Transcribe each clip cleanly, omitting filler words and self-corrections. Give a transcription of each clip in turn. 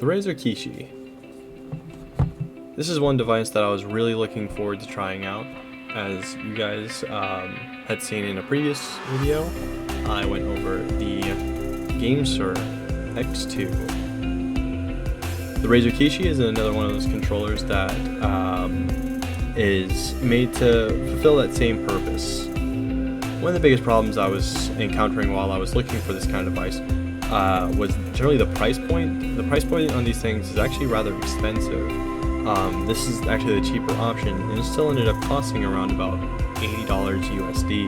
The Razor Kishi. This is one device that I was really looking forward to trying out. As you guys had seen in a previous video, I went over the GameSir X2. The Razor Kishi is another one of those controllers that is made to fulfill that same purpose. One of the biggest problems I was encountering while I was looking for this kind of device was generally the price point. The price point on these things is actually rather expensive. This is actually the cheaper option, and it still ended up costing around about $80 USD,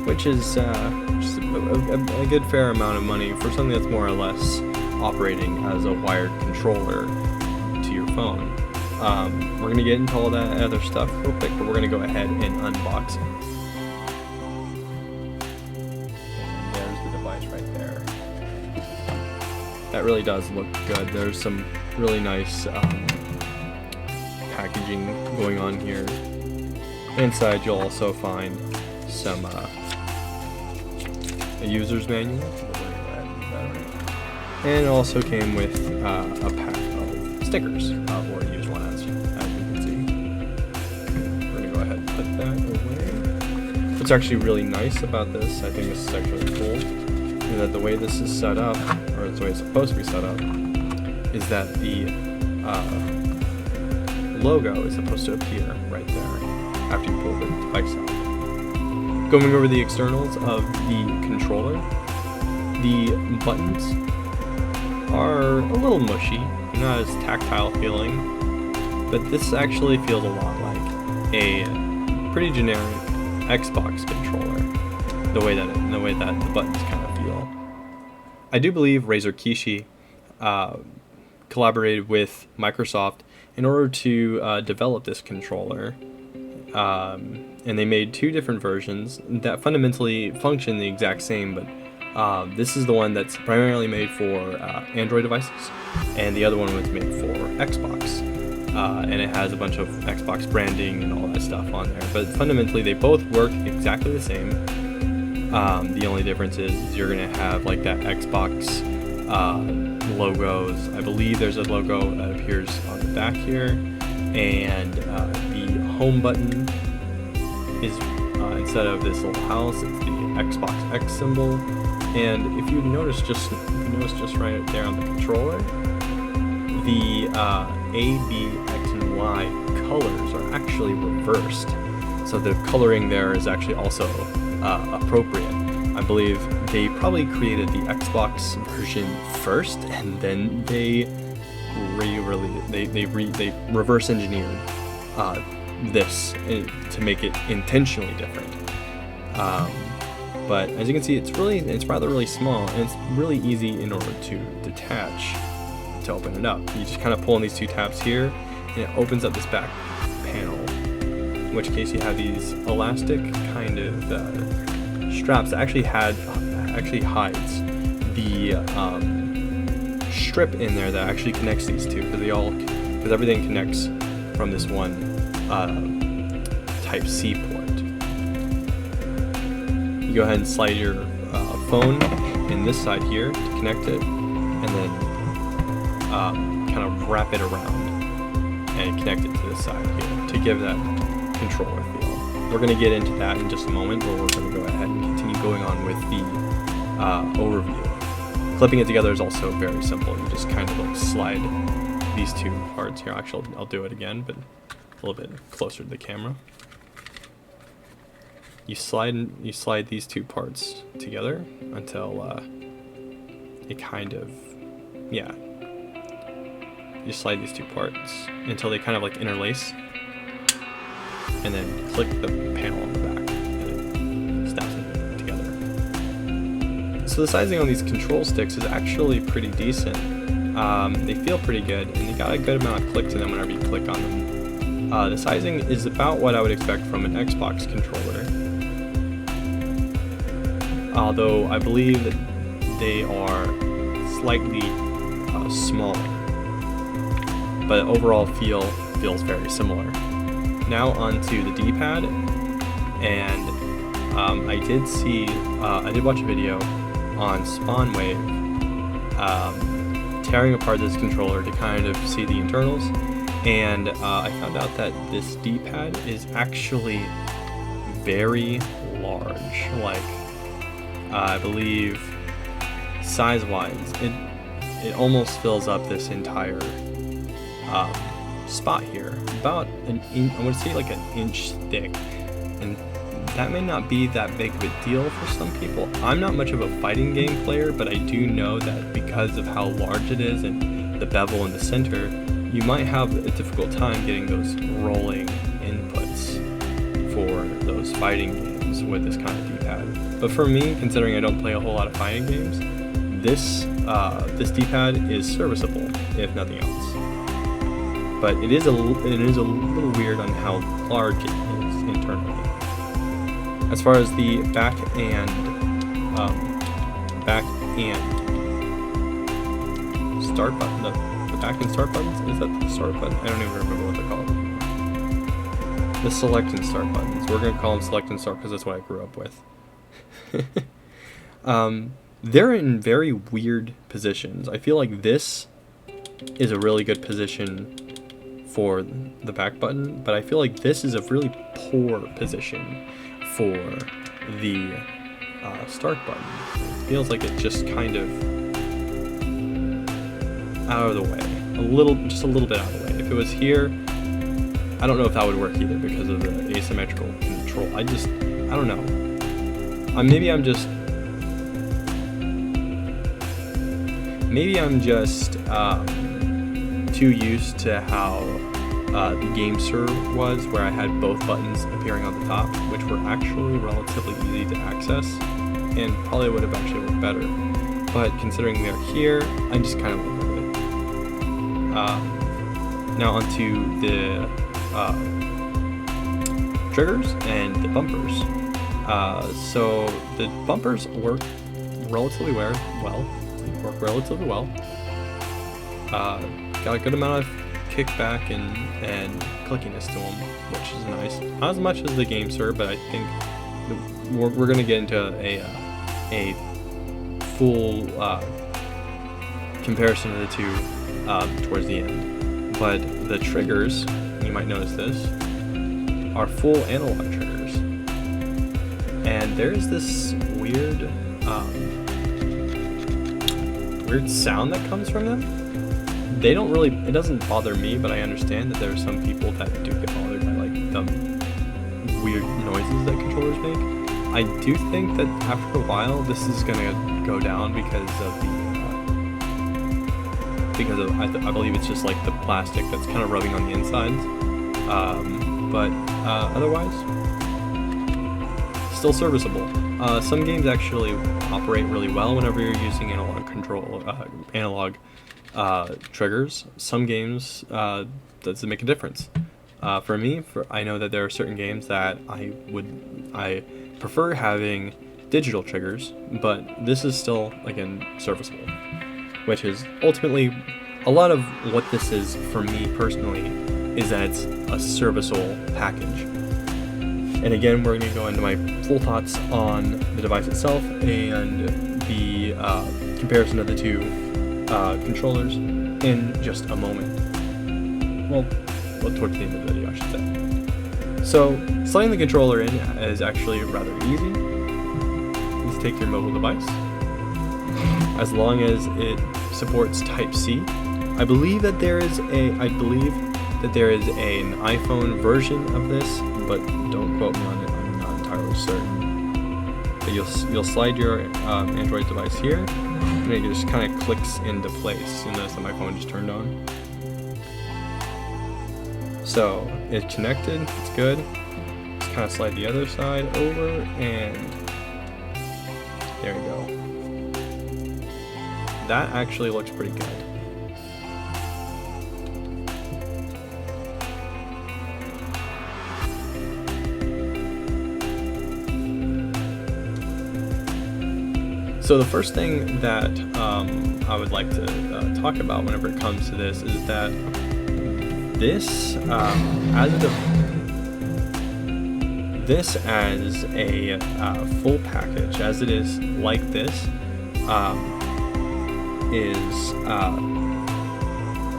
which is just a good fair amount of money for something that's more or less operating as a wired controller to your phone. We're going to get into all that other stuff real quick, but we're going to go ahead and unbox it. And there's the device right there. That really does look good. There's some really nice packaging going on here. Inside you'll also find some a user's manual, and it also came with a pack of stickers, or used one as you can see. We're gonna go ahead and put that away. What's actually really nice about this, I think this is actually cool, is that the way this is set up, or the way it's supposed to be set up, is that the logo is supposed to appear right there after you pull the device out. Going over the externals of the controller, the buttons are a little mushy, not as tactile feeling, but this actually feels a lot like a pretty generic Xbox controller, the way that the buttons kind of feel. I do believe Razor Kishi collaborated with Microsoft in order to develop this controller, and they made two different versions that fundamentally function the exact same, but this is the one that's primarily made for Android devices, and the other one was made for Xbox, and it has a bunch of Xbox branding and all that stuff on there, but fundamentally they both work exactly the same. The only difference is you're going to have like that Xbox logos. I believe there's a logo that appears on the back here, and the home button is instead of this little house, it's the Xbox X symbol. And if you notice just right there on the controller, the A, B, X, and Y colors are actually reversed. So the coloring there is actually also appropriate. I believe they probably created the Xbox version first, and then they reverse engineered this to make it intentionally different. But as you can see, it's rather really small, and it's really easy in order to detach to open it up. You just kind of pull on these two tabs here, and it opens up this back panel. In which case you have these elastic kind of straps that actually hides the strip in there that actually connects these two, because everything connects from this one Type C port. You go ahead and slide your phone in this side here to connect it, and then kind of wrap it around and connect it to this side here to give that controller feel. We're going to get into that in just a moment, but we're going to go ahead and continue going on with the overview. Clipping it together is also very simple. You just kind of like slide these two parts here. Actually, I'll do it again, but a little bit closer to the camera. You slide these two parts together until it kind of, yeah. You slide these two parts until they kind of like interlace, and then click the panel on the back, and it snaps them together. So the sizing on these control sticks is actually pretty decent. They feel pretty good, and they got a good amount of click to them whenever you click on them. The sizing is about what I would expect from an Xbox controller, although I believe that they are slightly smaller, but overall feels very similar. Now onto the D-pad, and I did watch a video on SpawnWave tearing apart this controller to kind of see the internals, and I found out that this D-pad is actually very large. Like, I believe size-wise, it almost fills up this entire spot here. About an inch, I would say like an inch thick, and that may not be that big of a deal for some people. I'm not much of a fighting game player, but I do know that because of how large it is and the bevel in the center, you might have a difficult time getting those rolling inputs for those fighting games with this kind of D-pad. But for me, considering I don't play a whole lot of fighting games, this D-pad is serviceable, if nothing else. But it is a little weird on how large it is internally. As far as the back and start button, the back and start buttons, is that the start button? I don't even remember what they're called. The select and start buttons. We're gonna call them select and start because that's what I grew up with. They're in very weird positions. I feel like this is a really good position for the back button, but I feel like this is a really poor position for the start button. It feels like it's just kind of out of the way, just a little bit out of the way. If it was here, I don't know if that would work either because of the asymmetrical control. I don't know. Maybe I'm just too used to how the Game Serve was, where I had both buttons appearing on the top, which were actually relatively easy to access, and probably would have actually worked better. But considering they're here, I'm just kind of living with it. Now onto the triggers and the bumpers. So the bumpers work relatively well. They work relatively well. Got a good amount of kickback and clickiness to them, which is nice. Not as much as the Game Serve, but I think we're gonna get into a full comparison of the two towards the end. But the triggers, you might notice this, are full analog triggers, and there's this weird sound that comes from them. It doesn't bother me, but I understand that there are some people that do get bothered by like the weird noises that controllers make. I do think that after a while this is gonna go down because I believe it's just like the plastic that's kind of rubbing on the insides. But otherwise, still serviceable. Some games actually operate really well whenever you're using analog triggers. Some games doesn't make a difference. For me, I know that there are certain games that I prefer having digital triggers, but this is still, again, serviceable, which is ultimately a lot of what this is for me personally, is that it's a serviceable package. And again, we're going to go into my full thoughts on the device itself and the comparison of the two controllers in just a moment. Well, towards the end of the video, I should say. So, sliding the controller in is actually rather easy. Just take your mobile device, as long as it supports Type-C. I believe that there is an iPhone version of this, but don't quote me on it. I'm not entirely certain. But you'll slide your Android device here, and it just kind of clicks into place. You notice that my phone just turned on. So it's connected. It's good. Just kind of slide the other side over, and there we go. That actually looks pretty good. So the first thing that I would like to talk about whenever it comes to this is that this as a full package, as it is like this, is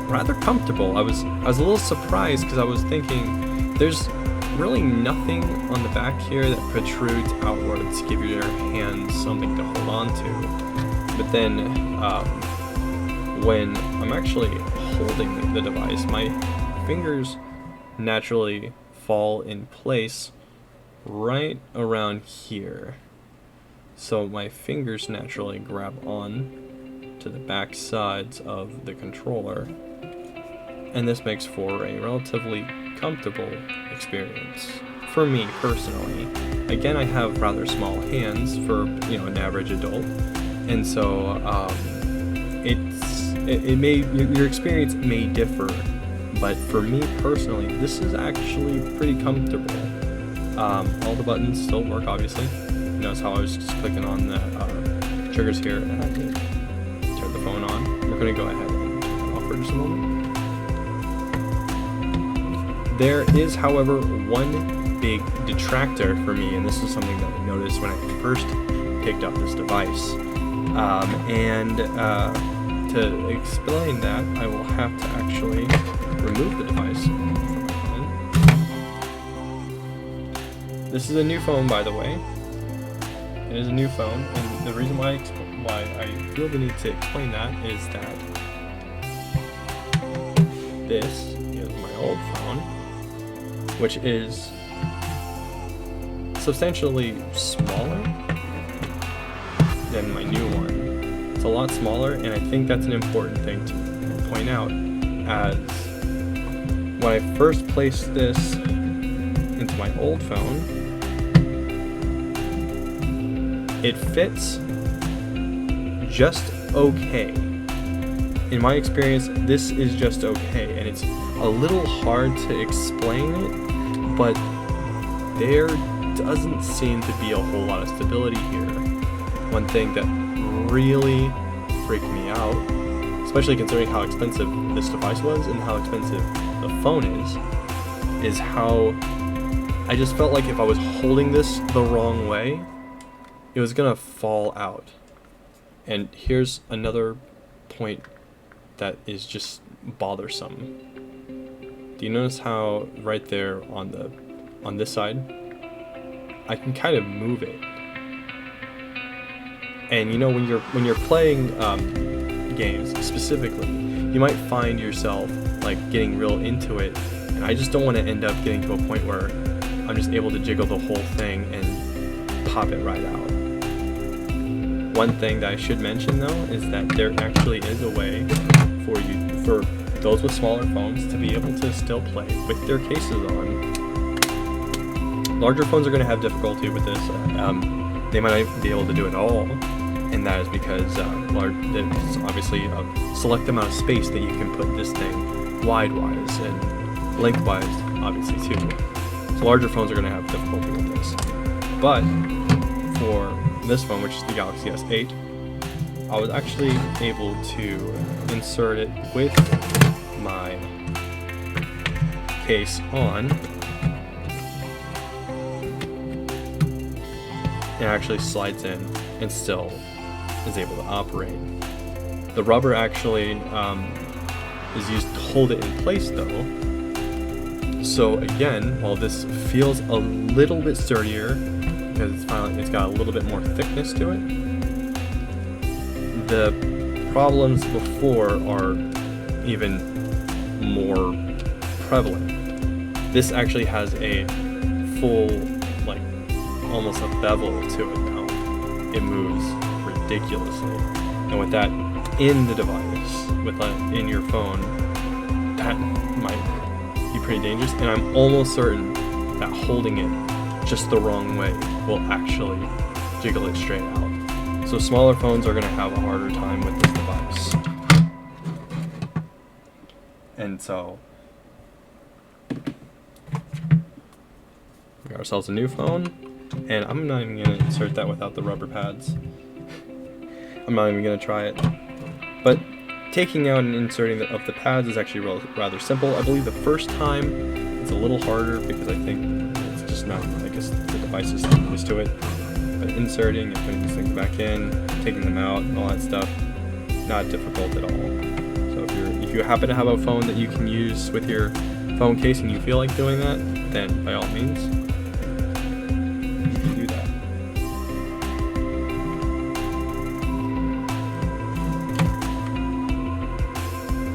rather comfortable. I was a little surprised because I was thinking there's really nothing on the back here that protrudes outwards to give your hands something to hold on to. But then when I'm actually holding the device, my fingers naturally fall in place right around here. So my fingers naturally grab on to the back sides of the controller, and this makes for a relatively comfortable experience for me personally. Again, I have rather small hands for an average adult, and so your experience may differ, but for me personally, this is actually pretty comfortable. All the buttons still work, obviously. Notice how I was just clicking on the triggers here, and I did turn the phone on. We're going to go ahead and turn it off for just a moment. There is, however, one big detractor for me, and this is something that I noticed when I first picked up this device. To explain that, I will have to actually remove the device from my phone. This is a new phone, by the way. It is a new phone, and the reason why I feel the need to explain that is that this is my old phone, which is substantially smaller than my new one. It's a lot smaller, and I think that's an important thing to point out, as when I first placed this into my old phone, it fits just okay. In my experience, this is just okay, and it's a little hard to explain it, but there doesn't seem to be a whole lot of stability here. One thing that really freaked me out, especially considering how expensive this device was and how expensive the phone is how I just felt like if I was holding this the wrong way, it was gonna fall out. And here's another point that is just bothersome. Do you notice how right there on this side, I can kind of move it? And when you're playing games specifically, you might find yourself like getting real into it, and I just don't want to end up getting to a point where I'm just able to jiggle the whole thing and pop it right out. One thing that I should mention though is that there actually is a way for those with smaller phones to be able to still play with their cases on. Larger phones are going to have difficulty with this. They might not be able to do it all, and that is because there's obviously a select amount of space that you can put this thing wide-wise and lengthwise, obviously too. So larger phones are going to have difficulty with this. But for this phone, which is the Galaxy S8, I was actually able to insert it with my case on. It actually slides in and still is able to operate. The rubber actually is used to hold it in place though. So again, while this feels a little bit sturdier because it's got a little bit more thickness to it, the problems before are even more prevalent. This actually has a full, like, almost a bevel to it now. It moves ridiculously. And with that in the device, with that in your phone, that might be pretty dangerous. And I'm almost certain that holding it just the wrong way will actually jiggle it straight out. So smaller phones are going to have a harder time with this device. And so we got ourselves a new phone, and I'm not even going to insert that without the rubber pads. I'm not even going to try it. But taking out and inserting of the pads is actually rather simple. I believe the first time it's a little harder because I think it's just not, I guess the device is not used to it. But inserting and putting these things back in, taking them out, and all that stuff, not difficult at all. So if you happen to have a phone that you can use with your phone case and you feel like doing that, then by all means, do that.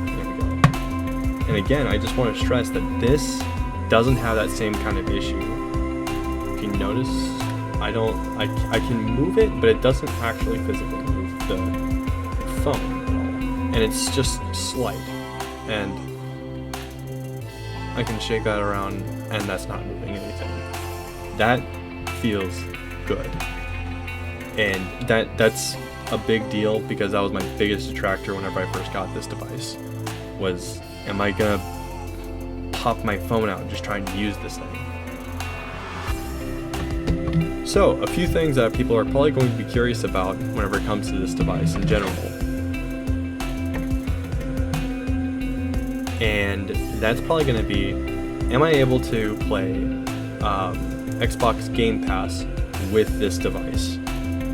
There we go. And again, I just want to stress that this doesn't have that same kind of issue. If you notice, I can move it, but it doesn't actually physically move the phone at all. And it's just slight. And I can shake that around and that's not moving anything. That feels good. And that's a big deal, because that was my biggest detractor whenever I first got this device, was, am I gonna pop my phone out just trying to use this thing? So, a few things that people are probably going to be curious about whenever it comes to this device in general. And that's probably going to be, am I able to play Xbox Game Pass with this device?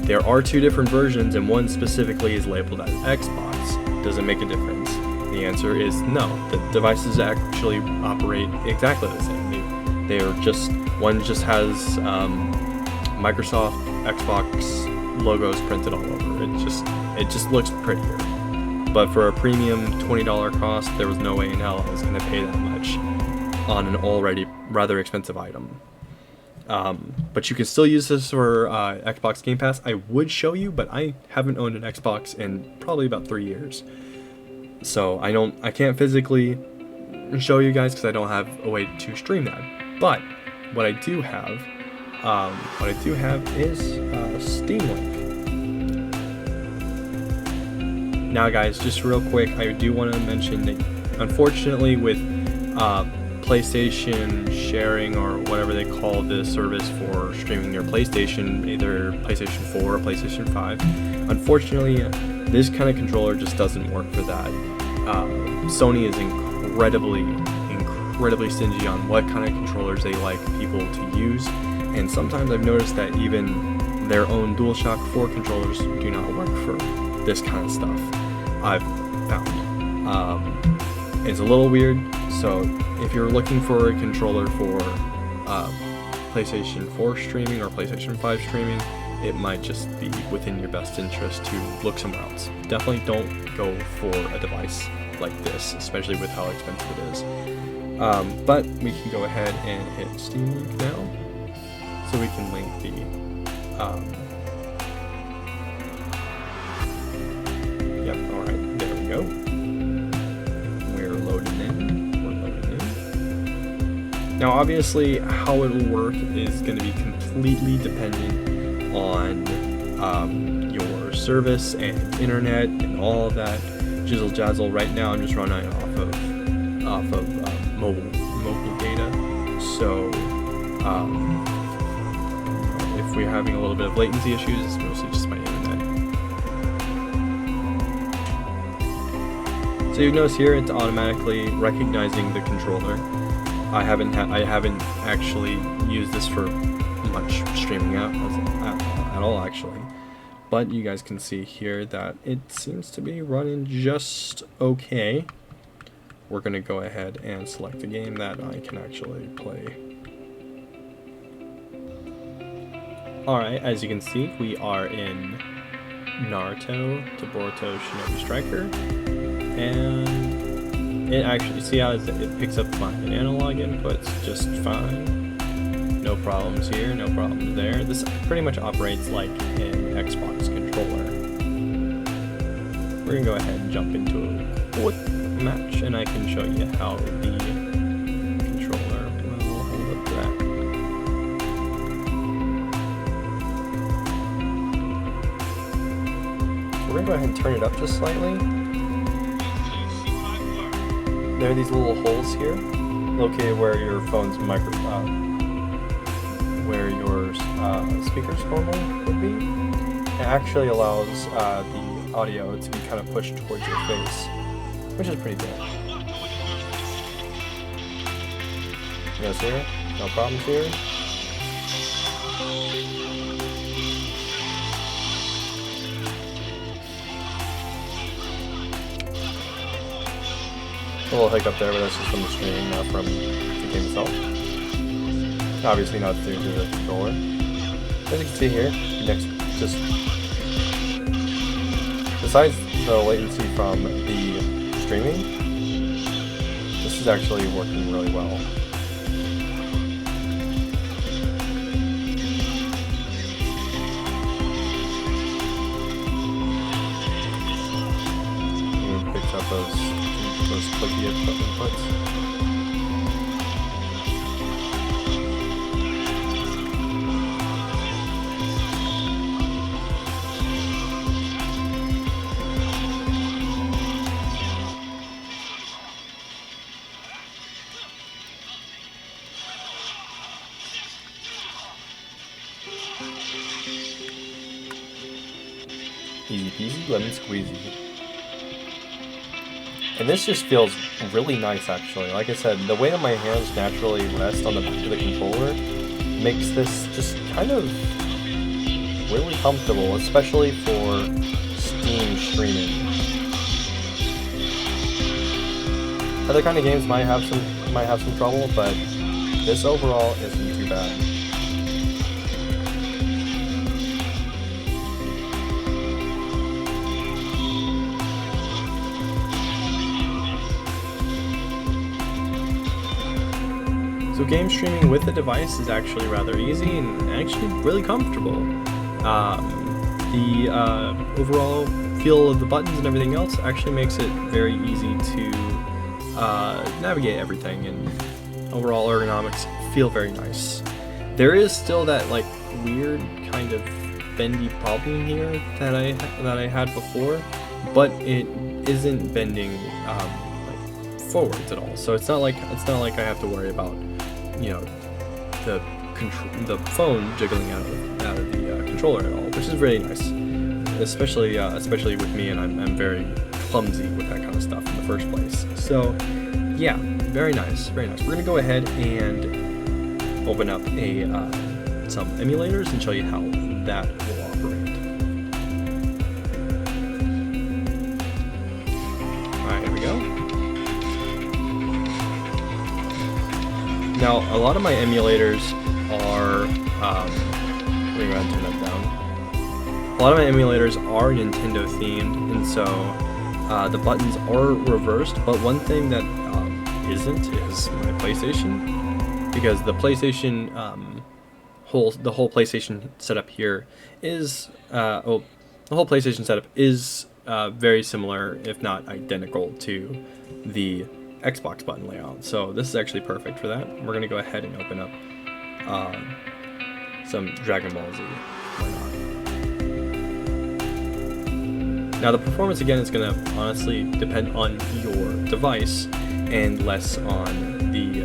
There are 2 different versions, and one specifically is labeled as Xbox. Does it make a difference? The answer is no. The devices actually operate exactly the same. They are just, one just has Microsoft Xbox logos printed all over. It just looks prettier. But for a premium $20 cost, there was no way in hell I was going to pay that much on an already rather expensive item. But you can still use this for Xbox Game Pass. I would show you, but I haven't owned an Xbox in probably about 3 years. So I can't physically show you guys because I don't have a way to stream that. But what I do have is Steam Link. Now guys, just real quick, I do want to mention that unfortunately with PlayStation sharing, or whatever they call this service for streaming your PlayStation, either PlayStation 4 or PlayStation 5, unfortunately this kind of controller just doesn't work for that. Sony is incredibly stingy on what kind of controllers they like people to use, and sometimes I've noticed that even their own DualShock 4 controllers do not work for this kind of stuff, I've found. It's a little weird, so if you're looking for a controller for PlayStation 4 streaming or PlayStation 5 streaming, it might just be within your best interest to look somewhere else. Definitely don't go for a device like this, especially with how expensive it is. But we can go ahead and hit Steam Link now, so we can link the yep, alright, there we go. We're loading in. Now obviously how it'll work is going to be completely dependent on your service and internet and all of that jizzle jazzle. Right now I'm just running off of mobile data, so if we're having a little bit of latency issues, it's mostly just my internet. So you notice here it's automatically recognizing the controller. I haven't actually used this for much streaming at all actually, but you guys can see here that it seems to be running just okay. We're gonna go ahead and select a game that I can actually play. Alright, as you can see, we are in Naruto to Boruto Shinobi Striker, and it actually, see how it picks up my analog inputs just fine. No problems here, no problems there. This pretty much operates like an Xbox controller. We're gonna go ahead and jump into a quick match, and I can show you how the controller will hold up to that. We're gonna go ahead and turn it up just slightly. There are these little holes here, located where your phone's where your speakers normally would be. It actually allows the audio to be kind of pushed towards your face, which is pretty good. You guys hear it? No problems here. little hiccup there, but that's just from the streaming, not from the game itself. Obviously not due to the controller. As you can see here, next, just besides the latency from the streaming, this is actually working really well. It picks up those clicky inputs. Easy peasy, lemon squeezy. And this just feels really nice, actually. Like I said, the way that my hands naturally rest on the back of the controller makes this just kind of really comfortable, especially for Steam streaming. Other kind of games might have some trouble, but this overall isn't too bad. So game streaming with the device is actually rather easy and actually really comfortable. The overall feel of the buttons and everything else actually makes it very easy to navigate everything, and overall ergonomics feel very nice. There is still that like weird kind of bendy problem here that I had before, but it isn't bending like forwards at all. So it's not like I have to worry about, you know, the phone jiggling out of the controller at all, which is really nice, especially with me, and I'm very clumsy with that kind of stuff in the first place. So yeah, very nice, very nice. We're gonna go ahead and open up some emulators and show you how that will operate. All right, here we go. Now, a lot of my emulators are, let me go ahead and turn that down. A lot of my emulators are Nintendo themed, and so the buttons are reversed, but one thing that isn't is my PlayStation, because the PlayStation, the whole PlayStation setup here is, the whole PlayStation setup is very similar, if not identical, to the Xbox button layout. So this is actually perfect for that. We're gonna go ahead and open up some Dragon Ball Z. Why not? Now the performance again is gonna honestly depend on your device and less on the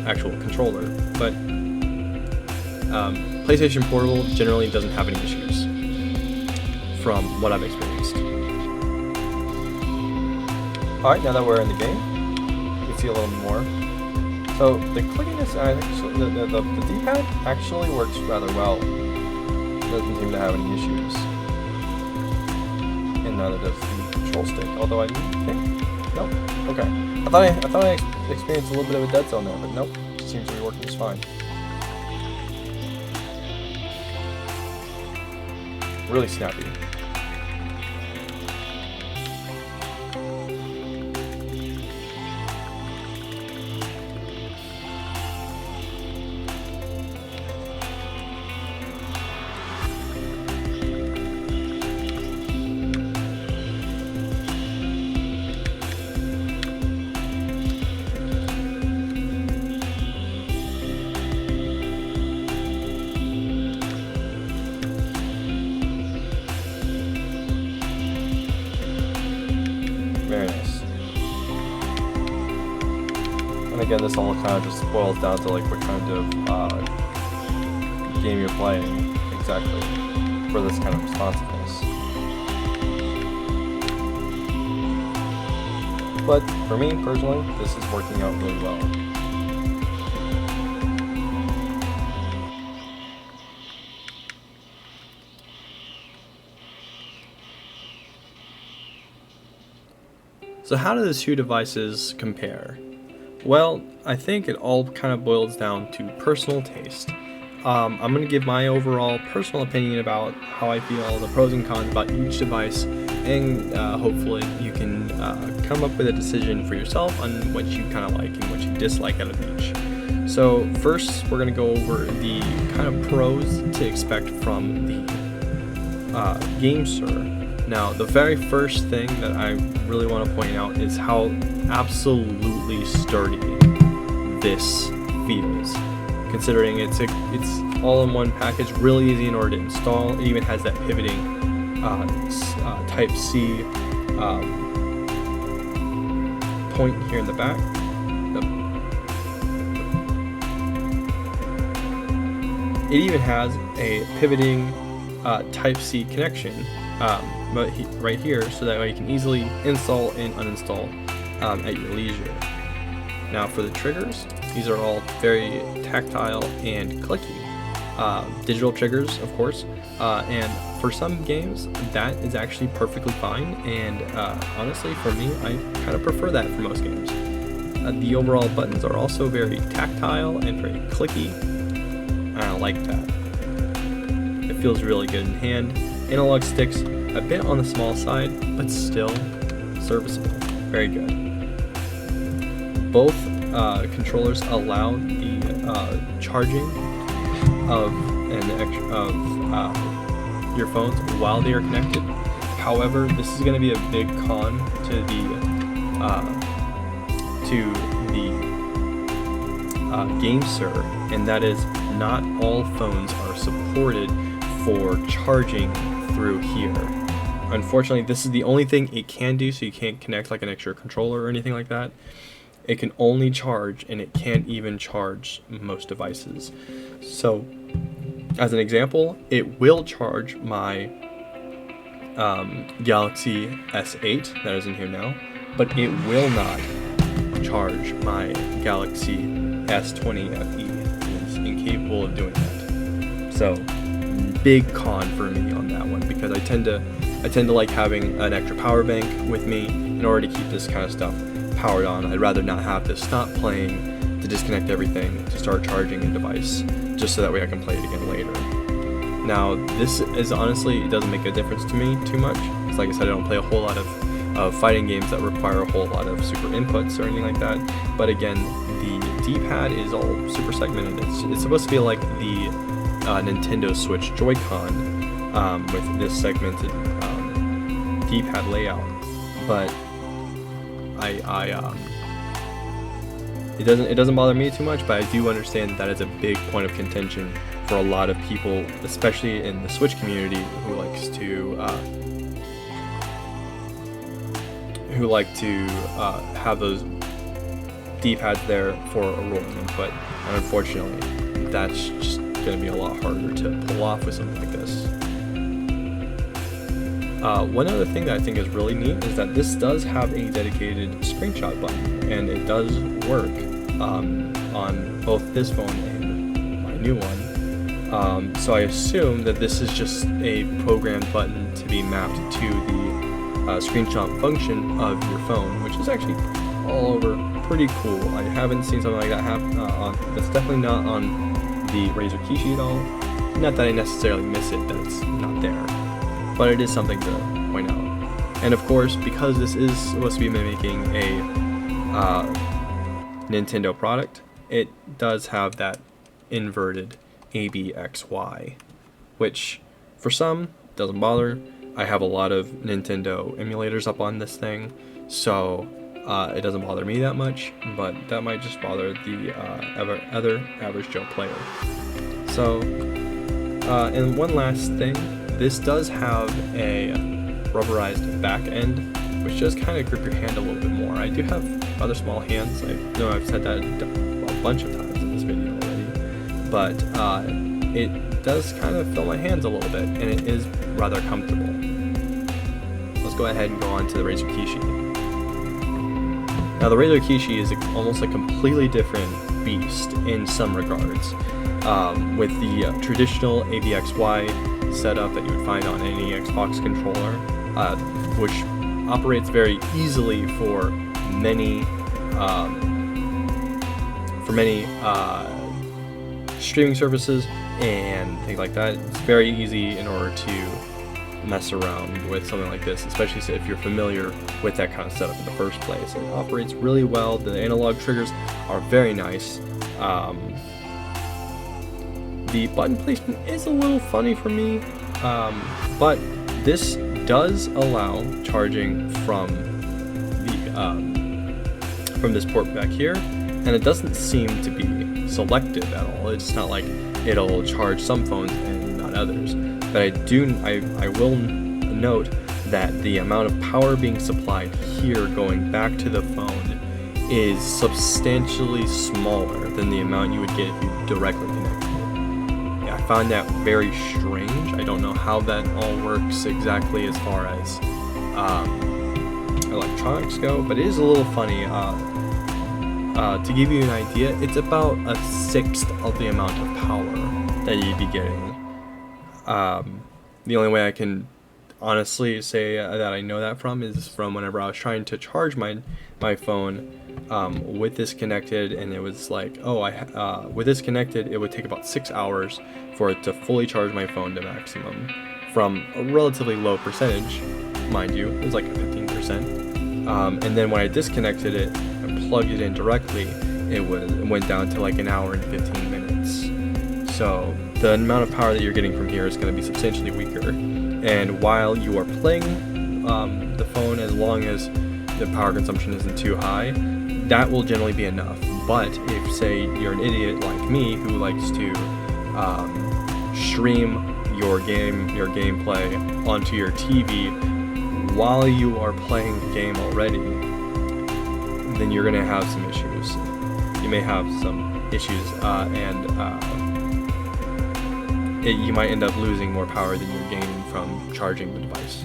actual controller. But PlayStation Portable generally doesn't have any issues from what I've experienced. Alright, now that we're in the game, you can see a little more. So the clickiness, the D-pad actually works rather well. It doesn't seem to have any issues. And neither does the control stick, although I think, nope, okay. I thought I experienced a little bit of a dead zone there, but nope, it seems to be working just fine. Really snappy. Very nice. And again, this all kind of just boils down to like what kind of game you're playing exactly for this kind of responsiveness. But for me personally, this is working out really well. So how do the two devices compare? Well, I think it all kind of boils down to personal taste. I'm going to give my overall personal opinion about how I feel, the pros and cons about each device, and hopefully you can come up with a decision for yourself on what you kind of like and what you dislike out of each. So first, we're going to go over the kind of pros to expect from the Game Sir. Now, the very first thing that I really want to point out is how absolutely sturdy this feels. Considering it's all-in-one package, really easy in order to install. It even has that pivoting Type-C point here in the back. It even has a pivoting Type-C connection right here, so that way you can easily install and uninstall at your leisure. Now for the triggers, these are all very tactile and clicky. Digital triggers, of course, and for some games that is actually perfectly fine, and honestly for me, I kind of prefer that for most games. The overall buttons are also very tactile and very clicky. I like that. It feels really good in hand. Analog sticks, a bit on the small side, but still serviceable. Very good. Both controllers allow the charging of your phones while they are connected. However, this is going to be a big con to the Game Sir, and that is not all phones are supported for charging through here. Unfortunately, this is the only thing it can do, so you can't connect like an extra controller or anything like that. It can only charge, and it can't even charge most devices. So, as an example, it will charge my Galaxy S8 that is in here now, but it will not charge my Galaxy S20 FE. It is incapable of doing that. So, big con for me on that one, because I tend to like having an extra power bank with me in order to keep this kind of stuff powered on. I'd rather not have to stop playing, to disconnect everything, to start charging a device, just so that way I can play it again later. Now, this is honestly, it doesn't make a difference to me too much. It's like I said, I don't play a whole lot of fighting games that require a whole lot of super inputs or anything like that. But again, the D-pad is all super segmented. It's supposed to be like the Nintendo Switch Joy-Con with this segmented D-pad layout, but it doesn't bother me too much. But I do understand that is a big point of contention for a lot of people, especially in the Switch community, who like to have those D-pads there for a rolling input, and unfortunately, that's just going to be a lot harder to pull off with something like this. One other thing that I think is really neat is that this does have a dedicated screenshot button, and it does work on both this phone and my new one. So I assume that this is just a programmed button to be mapped to the screenshot function of your phone, which is actually all over pretty cool. I haven't seen something like that happen that's definitely not on the Razor Kishi at all. Not that I necessarily miss it, that it's not there, but it is something to point out. And of course, because this is supposed to be mimicking a Nintendo product, it does have that inverted ABXY, which for some doesn't bother. I have a lot of Nintendo emulators up on this thing, so it doesn't bother me that much, but that might just bother the other average Joe player. So, and one last thing, this does have a rubberized back end, which does kind of grip your hand a little bit more. I do have rather small hands. I know I've said that a bunch of times in this video already, but it does kind of fill my hands a little bit, and it is rather comfortable. Let's go ahead and go on to the Razor Kishi. Now, the Razor Kishi is almost a completely different beast in some regards. With the traditional ABXY setup that you would find on any Xbox controller, which operates very easily for many streaming services and things like that. It's very easy in order to mess around with something like this, especially if you're familiar with that kind of setup in the first place. It operates really well. The analog triggers are very nice. The button placement is a little funny for me, but this does allow charging from this port back here, and it doesn't seem to be selective at all. It's not like it'll charge some phones and not others. But I will note that the amount of power being supplied here going back to the phone is substantially smaller than the amount you would get if you directly connected it. Yeah, I found that very strange. I don't know how that all works exactly as far as electronics go, but it is a little funny. To give you an idea, it's about 1/6 of the amount of power that you'd be getting. The only way I can honestly say that I know that from is from whenever I was trying to charge my phone with this connected, and it was like, with this connected, it would take about 6 hours for it to fully charge my phone to maximum from a relatively low percentage, mind you. It was like 15%. And then when I disconnected it and plugged it in directly, it went down to like 1 hour and 15 minutes. So the amount of power that you're getting from here is going to be substantially weaker. And while you are playing the phone, as long as the power consumption isn't too high, that will generally be enough. But if, say, you're an idiot like me who likes to stream your gameplay onto your TV while you are playing the game already, then you're going to have some issues. You may have some issues, you might end up losing more power than you're gaining from charging the device.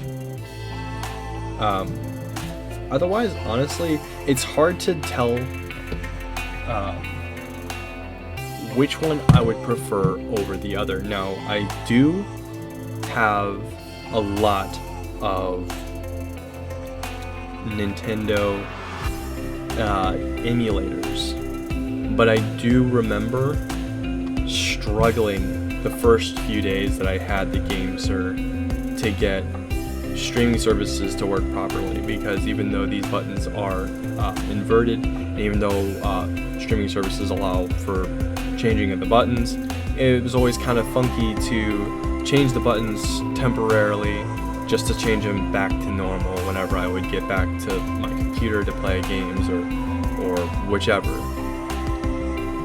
Otherwise, honestly, it's hard to tell which one I would prefer over the other. Now, I do have a lot of Nintendo emulators, but I do remember struggling the first few days that I had the GameSir to get streaming services to work properly, because even though these buttons are inverted, and even though streaming services allow for changing of the buttons, it was always kind of funky to change the buttons temporarily just to change them back to normal whenever I would get back to my computer to play games or whichever.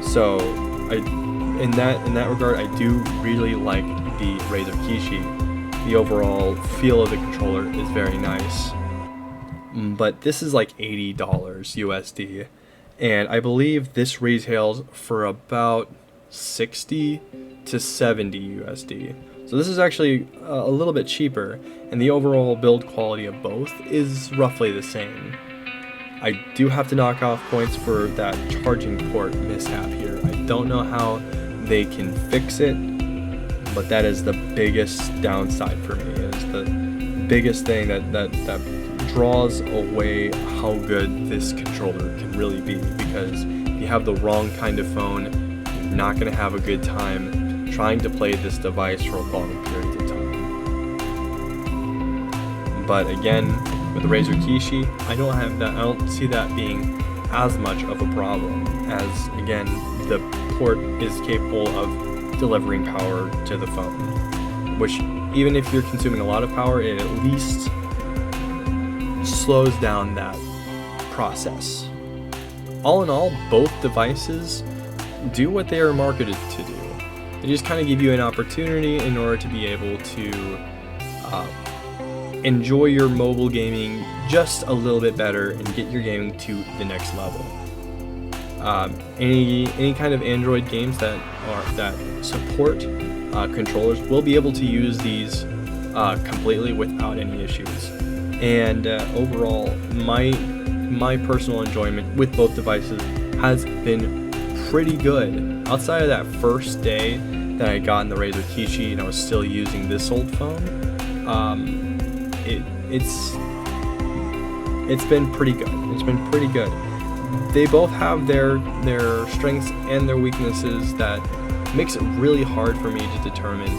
So in that regard, I do really like the Razor Kishi. The overall feel of the controller is very nice. But this is like $80 USD, and I believe this retails for about 60 to 70 USD. So this is actually a little bit cheaper, and the overall build quality of both is roughly the same. I do have to knock off points for that charging port mishap here. I don't know how they can fix it, but that is the biggest downside for me. It is the biggest thing that draws away how good this controller can really be, because if you have the wrong kind of phone, you're not going to have a good time trying to play this device for long periods of time. But again, with the Razor Kishi, I don't see that being as much of a problem, as again, the port is capable of delivering power to the phone, which even if you're consuming a lot of power, it at least slows down that process. All in all, both devices do what they are marketed to do. They just kind of give you an opportunity in order to be able to enjoy your mobile gaming just a little bit better and get your gaming to the next level. Any kind of Android games that support controllers will be able to use these completely without any issues. And overall, my personal enjoyment with both devices has been pretty good. Outside of that first day that I got in the Razor Kishi and I was still using this old phone, it's been pretty good. It's been pretty good. They both have their strengths and their weaknesses that makes it really hard for me to determine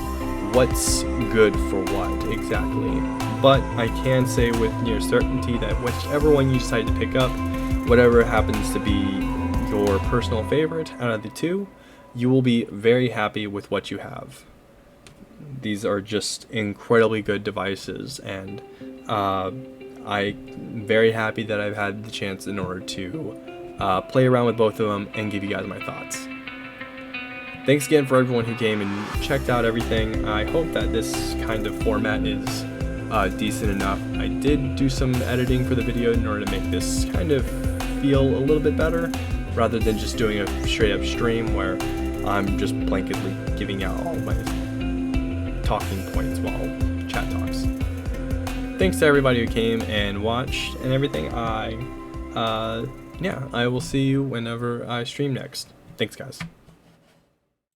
what's good for what exactly. But I can say with near certainty that whichever one you decide to pick up, whatever happens to be your personal favorite out of the two, you will be very happy with what you have. These are just incredibly good devices, and I'm very happy that I've had the chance in order to play around with both of them and give you guys my thoughts. Thanks again for everyone who came and checked out everything. I hope that this kind of format is decent enough. I did do some editing for the video in order to make this kind of feel a little bit better, rather than just doing a straight up stream where I'm just blanketly giving out all my talking points while chat talks. Thanks to everybody who came and watched and everything. Yeah, I will see you whenever I stream next. Thanks, guys.